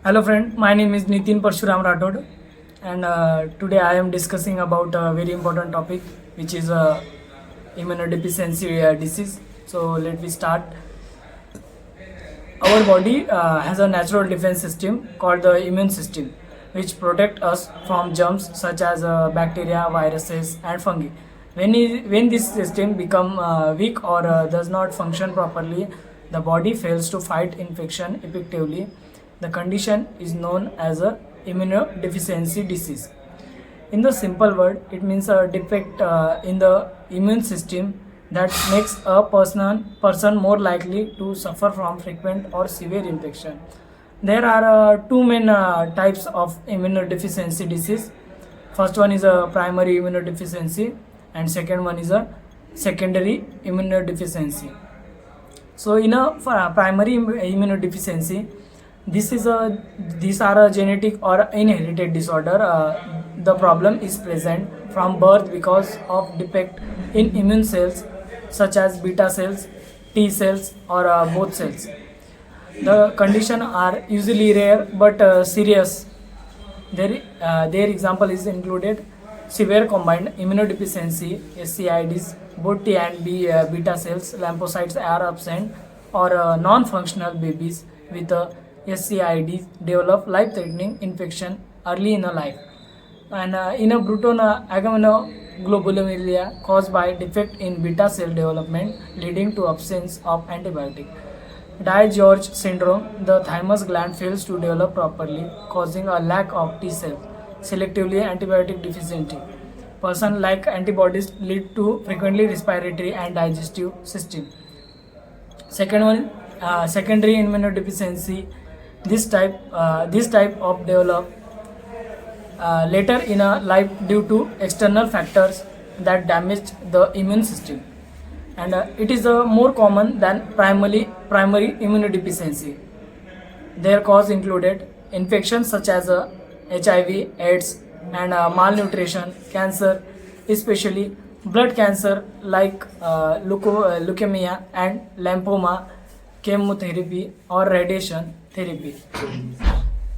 Hello friend, my name is Nitin Parshuram Rathod and today I am discussing about a very important topic which is immunodeficiency disease. So let me start. Our body has a natural defense system called the immune system which protect us from germs such as bacteria, viruses and fungi. When this system become weak or does not function properly, the body fails to fight infection effectively. The condition is known as a immunodeficiency disease. In the simple word, it means a defect in the immune system that makes a person more likely to suffer from frequent or severe infection. There are two main types of immunodeficiency disease. First one is a primary immunodeficiency, and second one is a secondary immunodeficiency. So in a primary immunodeficiency, these are a genetic or inherited disorder. The problem is present from birth because of defect in immune cells such as beta cells, T cells, or both cells. The condition are usually rare but serious. Their example is included severe combined immunodeficiency (SCIDs). Both T and beta cells lymphocytes are absent, or non-functional babies with SCIDs develop life-threatening infection early in a life. And in a Bruton aganoglobulinemia caused by defect in beta cell development leading to absence of antibiotic. Dye-George syndrome, the thymus gland fails to develop properly, causing a lack of T cells, selectively antibiotic deficiency. Person like antibodies lead to frequently respiratory and digestive system. Second one, secondary immunodeficiency. This type of develop later in a life due to external factors that damage the immune system, and it is more common than primary immunodeficiency. Their cause included infections such as HIV, AIDS, and malnutrition, cancer, especially blood cancer like leukemia and lymphoma, chemotherapy or radiation therapy.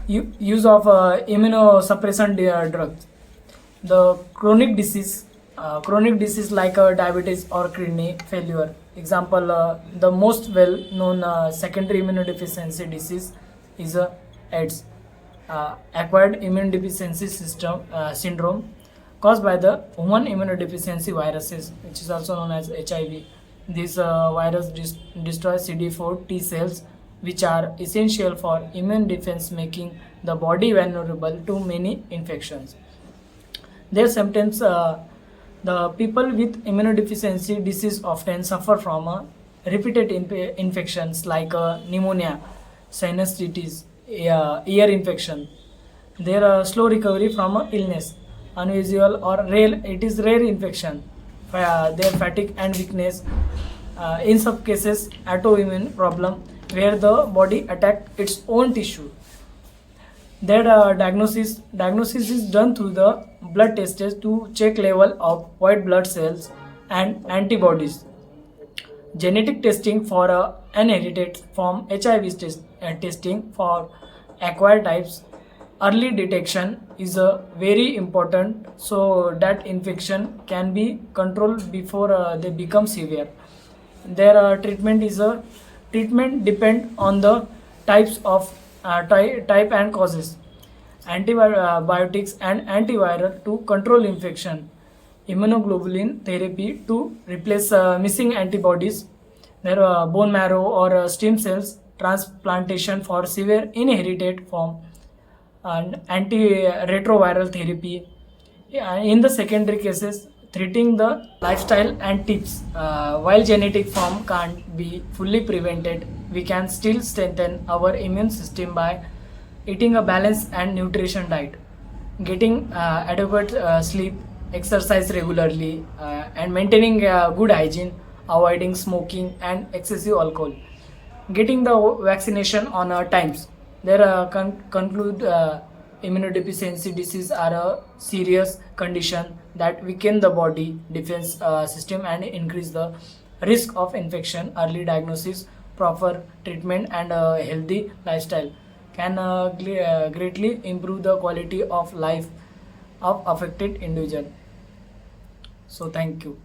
Use of immunosuppressant drugs. The chronic disease like diabetes or kidney failure. Example, the most well known secondary immunodeficiency disease is AIDS, acquired immune deficiency syndrome, caused by the human immunodeficiency viruses, which is also known as HIV. This virus destroys CD4 T cells, which are essential for immune defense, making the body vulnerable to many infections. Their symptoms, the people with immunodeficiency disease often suffer from repeated infections like pneumonia, sinusitis, ear infection. Their slow recovery from illness, unusual or rare, it is rare infection. Their fatigue and weakness, in some cases autoimmune problem where the body attack its own tissue. Their diagnosis is done through the blood tests to check level of white blood cells and antibodies. Genetic testing for inherited form, HIV testing for acquired types. Early detection is very important so that infection can be controlled before they become severe. Their treatment depend on the types of type and causes. Antibiotics and antiviral to control infection. Immunoglobulin therapy to replace missing antibodies. There are bone marrow or stem cells transplantation for severe inherited form, and antiretroviral therapy. In the secondary cases, treating the lifestyle and tips. While genetic form can't be fully prevented, we can still strengthen our immune system by eating a balanced and nutrition diet, getting adequate sleep, exercise regularly, and maintaining good hygiene, avoiding smoking and excessive alcohol, getting the vaccination on times. There conclude immunodeficiency disease are a serious condition that weaken the body defense system and increase the risk of infection. Early diagnosis, proper treatment, and a healthy lifestyle can greatly improve the quality of life of affected individual. So thank you.